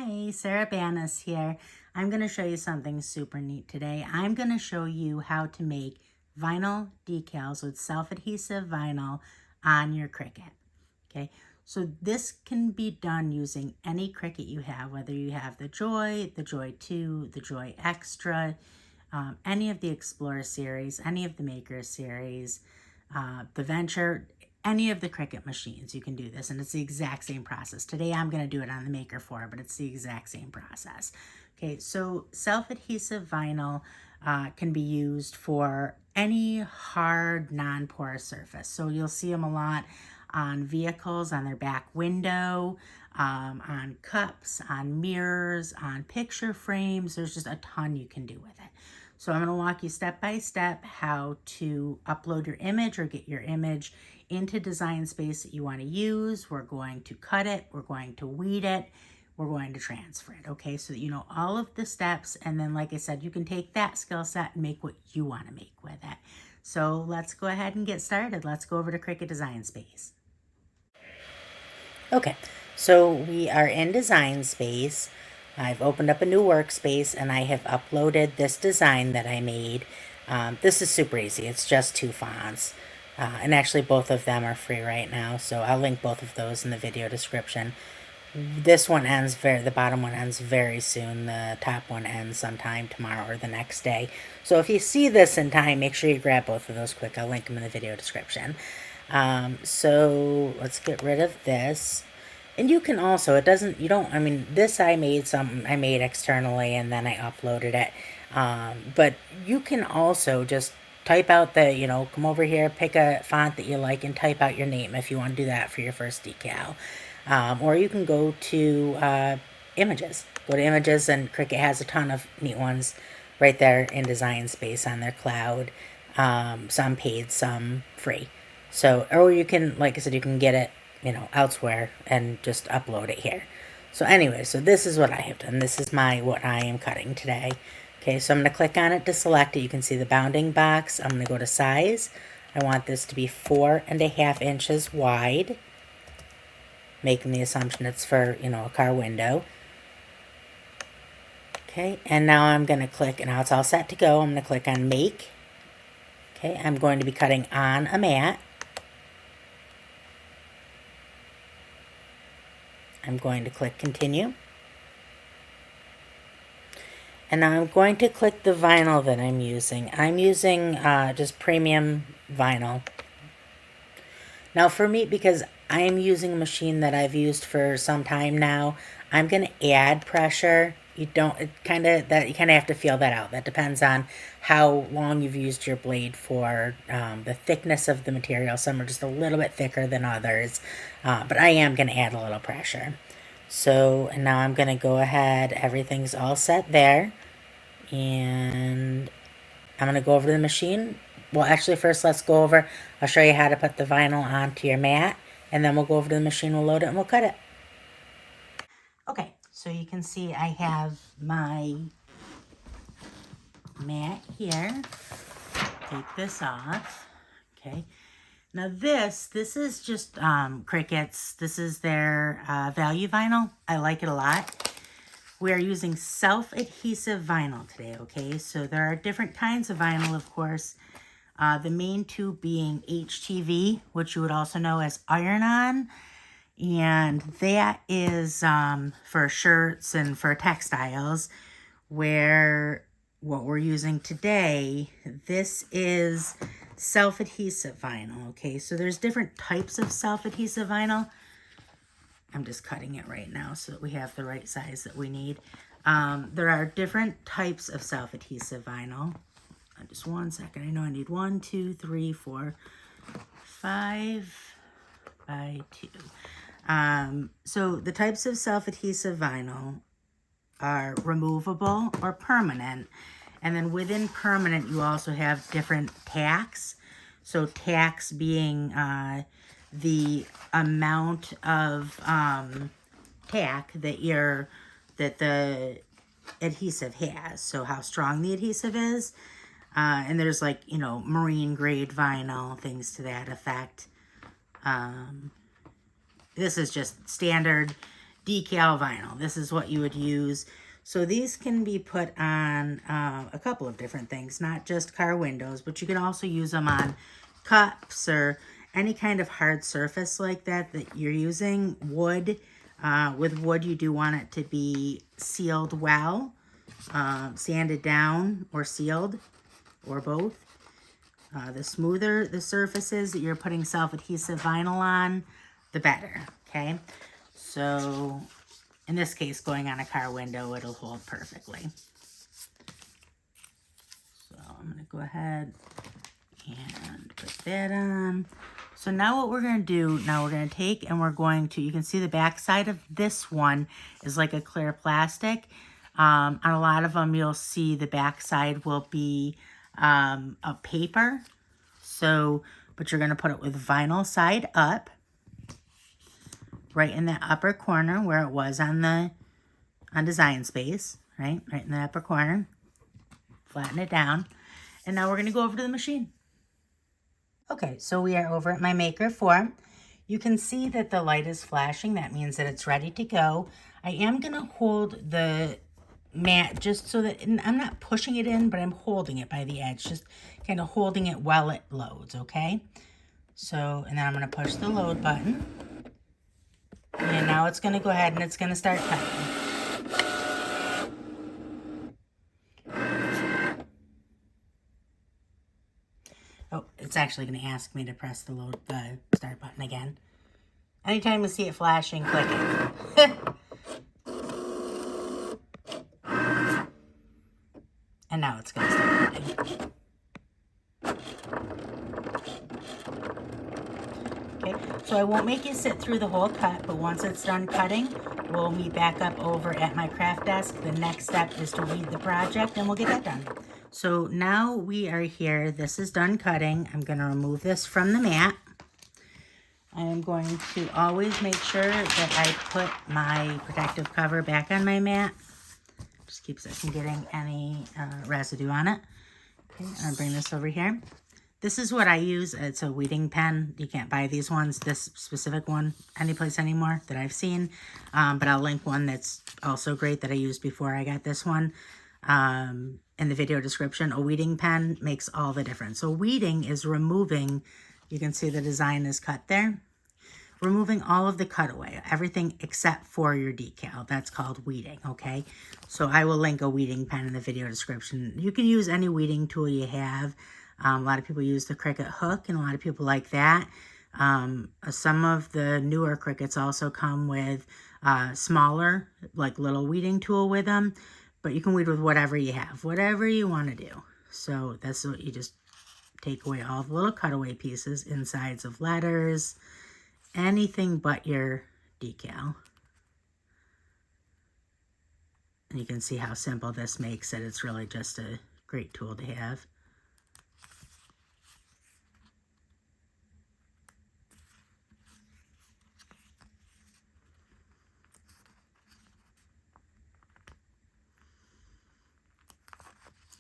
Hi, Sarah Banas here. I'm going to show you something super neat today. I'm going to show you how to make vinyl decals with self-adhesive vinyl on your Cricut. Okay, so this can be done using any Cricut you have, whether you have the Joy 2, the Joy Extra, any of the Explorer series, any of the Maker series, the Venture, any of the Cricut machines, you can do this, and it's the exact same process. Today I'm going to do it on the Maker 4, but it's the exact same process. Okay, so self-adhesive vinyl can be used for any hard, non-porous surface. So you'll see them a lot on vehicles, on their back window, on cups, on mirrors, on picture frames. There's just a ton you can do with it. So I'm going to walk you step by step how to upload your image or get your image into Design Space that you want to use. We're going to cut it, we're going to weed it, we're going to transfer it, okay? So that you know all of the steps, and then like I said, you can take that skill set and make what you want to make with it. So let's go ahead and get started. Let's go over to Cricut Design Space. Okay, so we are in Design Space. I've opened up a new workspace and I have uploaded this design that I made. This is super easy. It's just 2 fonts. And actually both of them are free right now, so I'll link both of those in the video description. This one ends the bottom one ends very soon. The top one ends sometime tomorrow or the next day. So if you see this in time, make sure you grab both of those quick. I'll link them in the video description. So let's get rid of this. And you can also, this I made externally and then I uploaded it. But you can also just type out come over here, pick a font that you like and type out your name if you want to do that for your first decal. Or you can go to images. Go to images, and Cricut has a ton of neat ones right there in Design Space on their cloud. Some paid, some free. So, or you can, like I said, you can get it elsewhere and just upload it here. So anyway, so this is what I have done. This is what I am cutting today. Okay, so I'm going to click on it to select it. You can see the bounding box. I'm going to go to size. I want this to be 4.5 inches wide, making the assumption it's for, a car window. Okay, and now I'm going to click, and now it's all set to go. I'm going to click on Make. Okay, I'm going to be cutting on a mat. I'm going to click Continue. And now I'm going to click the vinyl that I'm using. I'm using just premium vinyl. Now for me, because I am using a machine that I've used for some time now, I'm going to add pressure. You kind of have to feel that out. That depends on how long you've used your blade for, the thickness of the material. Some are just a little bit thicker than others, but I am going to add a little pressure. So, and now I'm going to go ahead, everything's all set there, and I'm going to go over to the machine. Well, actually first I'll show you how to put the vinyl onto your mat, and then we'll go over to the machine, we'll load it, and we'll cut it. Okay, so you can see I have my mat here. Take this off, okay. Now this is just Cricut's. This is their value vinyl. I like it a lot. We are using self-adhesive vinyl today, okay? So there are different kinds of vinyl, of course. The main two being HTV, which you would also know as iron-on. And that is for shirts and for textiles, where what we're using today, this is self-adhesive vinyl, okay? So there's different types of self-adhesive vinyl. I'm just cutting it right now so that we have the right size that we need. There are different types of self-adhesive vinyl. Just 1 second. I know I need 1, 2, 3, 4, 5 by 2. So the types of self-adhesive vinyl are removable or permanent. And then within permanent, you also have different tacks. So tacks being the amount of tack that the adhesive has. So how strong the adhesive is. And there's marine grade vinyl, things to that effect. This is just standard decal vinyl. This is what you would use. So these can be put on a couple of different things, not just car windows, but you can also use them on cups or any kind of hard surface like that you're using. Wood, with wood you do want it to be sealed well, sanded down or sealed, or both. The smoother the surfaces that you're putting self-adhesive vinyl on, the better, okay? So in this case, going on a car window, it'll hold perfectly. So I'm going to go ahead and put that on. So now what we're going to do, now we're going to take and we're going to, you can see the back side of this one is like a clear plastic. On a lot of them, you'll see the back side will be a paper. So, but you're going to put it with vinyl side up, right in the upper corner where it was on Design Space, right in the upper corner. Flatten it down. And now we're going to go over to the machine. Okay, so we are over at my Maker 4. You can see that the light is flashing. That means that it's ready to go. I am going to hold the mat just so that, and I'm not pushing it in, but I'm holding it by the edge, just kind of holding it while it loads, okay? So, and then I'm going to push the load button. And now it's going to go ahead and it's going to start cutting. Oh, it's actually going to ask me to press the start button again. Anytime you see it flashing, click it. And now it's going to start cutting. Okay, so I won't make you sit through the whole cut, but once it's done cutting, we'll meet back up over at my craft desk. The next step is to read the project, and we'll get that done. So now we are here. This is done cutting. I'm going to remove this from the mat. I am going to always make sure that I put my protective cover back on my mat. Just keeps it from getting any residue on it. Okay, I'll bring this over here. This is what I use. It's a weeding pen. You can't buy these ones, this specific one, anyplace anymore that I've seen. But I'll link one that's also great that I used before I got this one in the video description. A weeding pen makes all the difference. So weeding is removing, you can see the design is cut there. Removing all of the cutaway, everything except for your decal. That's called weeding, okay? So I will link a weeding pen in the video description. You can use any weeding tool you have. A lot of people use the Cricut hook, and a lot of people like that. Some of the newer Cricuts also come with smaller, like little weeding tool with them. But you can weed with whatever you have, whatever you want to do. So that's what you just take away all the little cutaway pieces, insides of letters, anything but your decal. And you can see how simple this makes it. It's really just a great tool to have.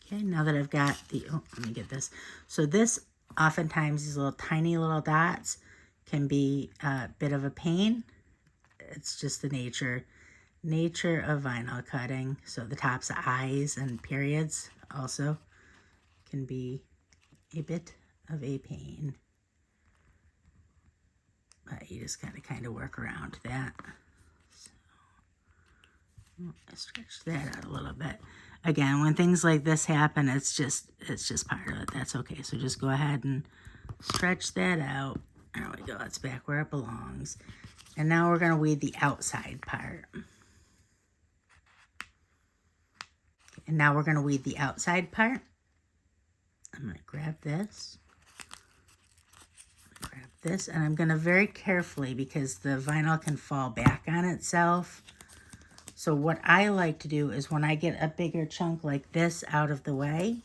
Okay, now that I've got the, oh, let me get this. So this, oftentimes, these little tiny little dots can be a bit of a pain. It's just the nature of vinyl cutting. So the tops of eyes and periods also can be a bit of a pain. But you just gotta kind of work around that. So, I stretched that out a little bit. Again, when things like this happen, it's just part of it. That's okay. So just go ahead and stretch that out. There we go. It's back where it belongs. And now we're going to weed the outside part. And now we're going to weed the outside part. I'm going to grab this. Grab this. And I'm going to very carefully, because the vinyl can fall back on itself. So what I like to do is when I get a bigger chunk like this out of the way,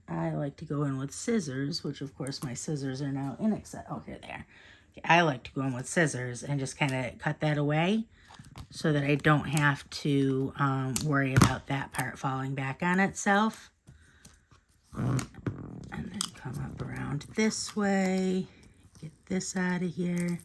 I like to go in with scissors, which of course my scissors are now inaccessible. Oh, here they are. Okay, I like to go in with scissors and just kind of cut that away so that I don't have to worry about that part falling back on itself. And then come up around this way, get this out of here.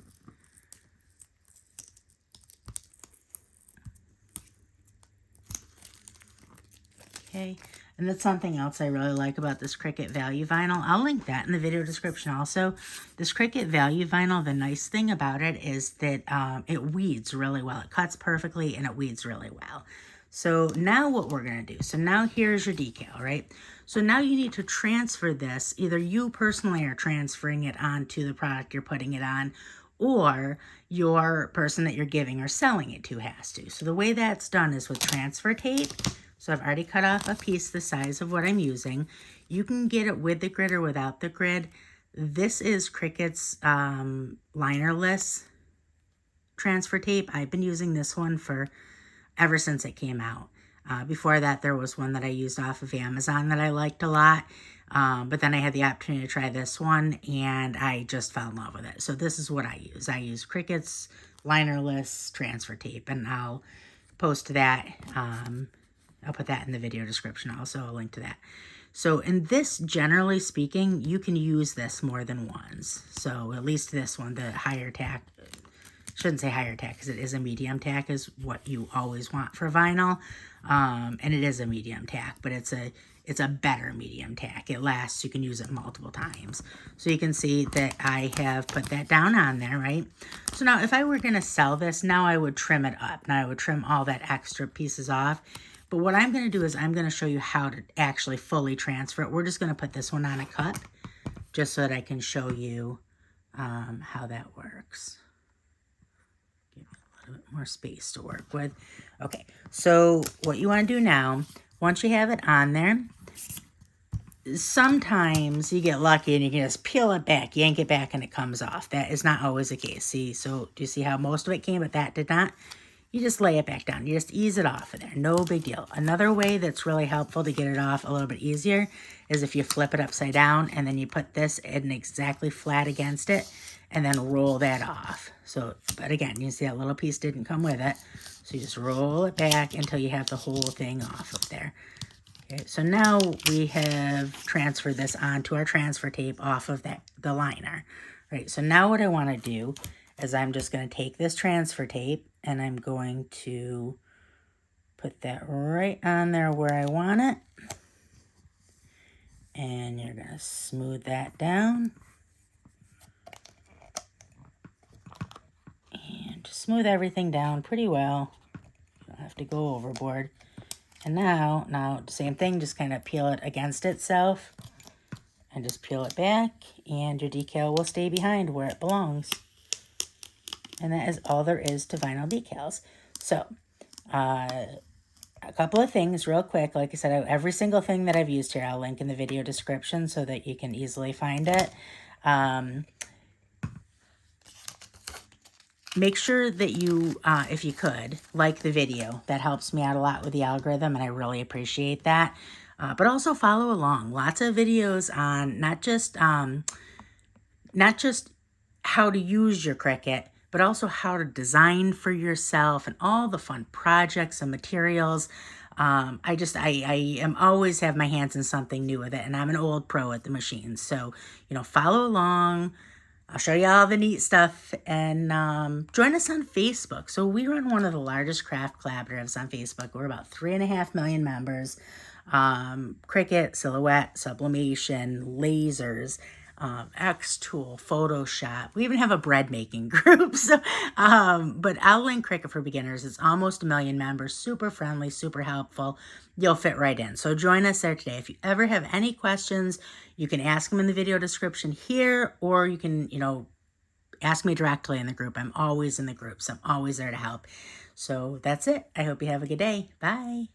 Okay, and that's something else I really like about this Cricut Value Vinyl. I'll link that in the video description also. This Cricut Value Vinyl, the nice thing about it is that it weeds really well. It cuts perfectly and it weeds really well. So now what we're going to do, so now here's your decal, right? So now you need to transfer this, either you personally are transferring it onto the product you're putting it on, or your person that you're giving or selling it to has to. So the way that's done is with transfer tape. So I've already cut off a piece the size of what I'm using. You can get it with the grid or without the grid. This is Cricut's linerless transfer tape. I've been using this one for ever since it came out. Before that, there was one that I used off of Amazon that I liked a lot. But then I had the opportunity to try this one, and I just fell in love with it. So this is what I use. I use Cricut's linerless transfer tape, and I'll post that. I'll put that in the video description also, a link to that. So in this, generally speaking, you can use this more than once. So at least this one, the higher tack, shouldn't say higher tack because it is a medium tack is what you always want for vinyl. And it is a medium tack, but it's a better medium tack. It lasts, you can use it multiple times. So you can see that I have put that down on there, right? So now if I were going to sell this, now I would trim it up. Now I would trim all that extra pieces off. But what I'm going to do is I'm going to show you how to actually fully transfer it. We're just going to put this one on a cup just so that I can show you how that works. Give me a little bit more space to work with. Okay, so what you want to do now, once you have it on there, sometimes you get lucky and you can just peel it back, yank it back, and it comes off. That is not always the case. See, so do you see how most of it came, but that did not? You just lay it back down. You just ease it off of there. No big deal. Another way that's really helpful to get it off a little bit easier is if you flip it upside down and then you put this in exactly flat against it and then roll that off. So, but again, you see that little piece didn't come with it. So you just roll it back until you have the whole thing off of there. Okay, so now we have transferred this onto our transfer tape off of the liner. Right, so now what I want to do is I'm just going to take this transfer tape and I'm going to put that right on there where I want it. And you're going to smooth that down. And just smooth everything down pretty well. You don't have to go overboard. And now same thing, just kind of peel it against itself. And just peel it back. And your decal will stay behind where it belongs. And that is all there is to vinyl decals. So, a couple of things real quick. Like I said, every single thing that I've used here, I'll link in the video description so that you can easily find it. Make sure that you, if you could, like the video. That helps me out a lot with the algorithm, and I really appreciate that. But also follow along. Lots of videos on not just how to use your Cricut, but also how to design for yourself and all the fun projects and materials. I am always have my hands in something new with it, and I'm an old pro at the machine. So, follow along. I'll show you all the neat stuff, and join us on Facebook. So we run one of the largest craft collaboratives on Facebook. We're about 3.5 million members. Cricut, Silhouette, Sublimation, Lasers, X-Tool, Photoshop. We even have a bread making group. So, but I'll link Cricut for Beginners. It's almost 1 million members. Super friendly, super helpful. You'll fit right in. So join us there today. If you ever have any questions, you can ask them in the video description here, or you can, ask me directly in the group. I'm always in the groups. I'm always there to help. So that's it. I hope you have a good day. Bye.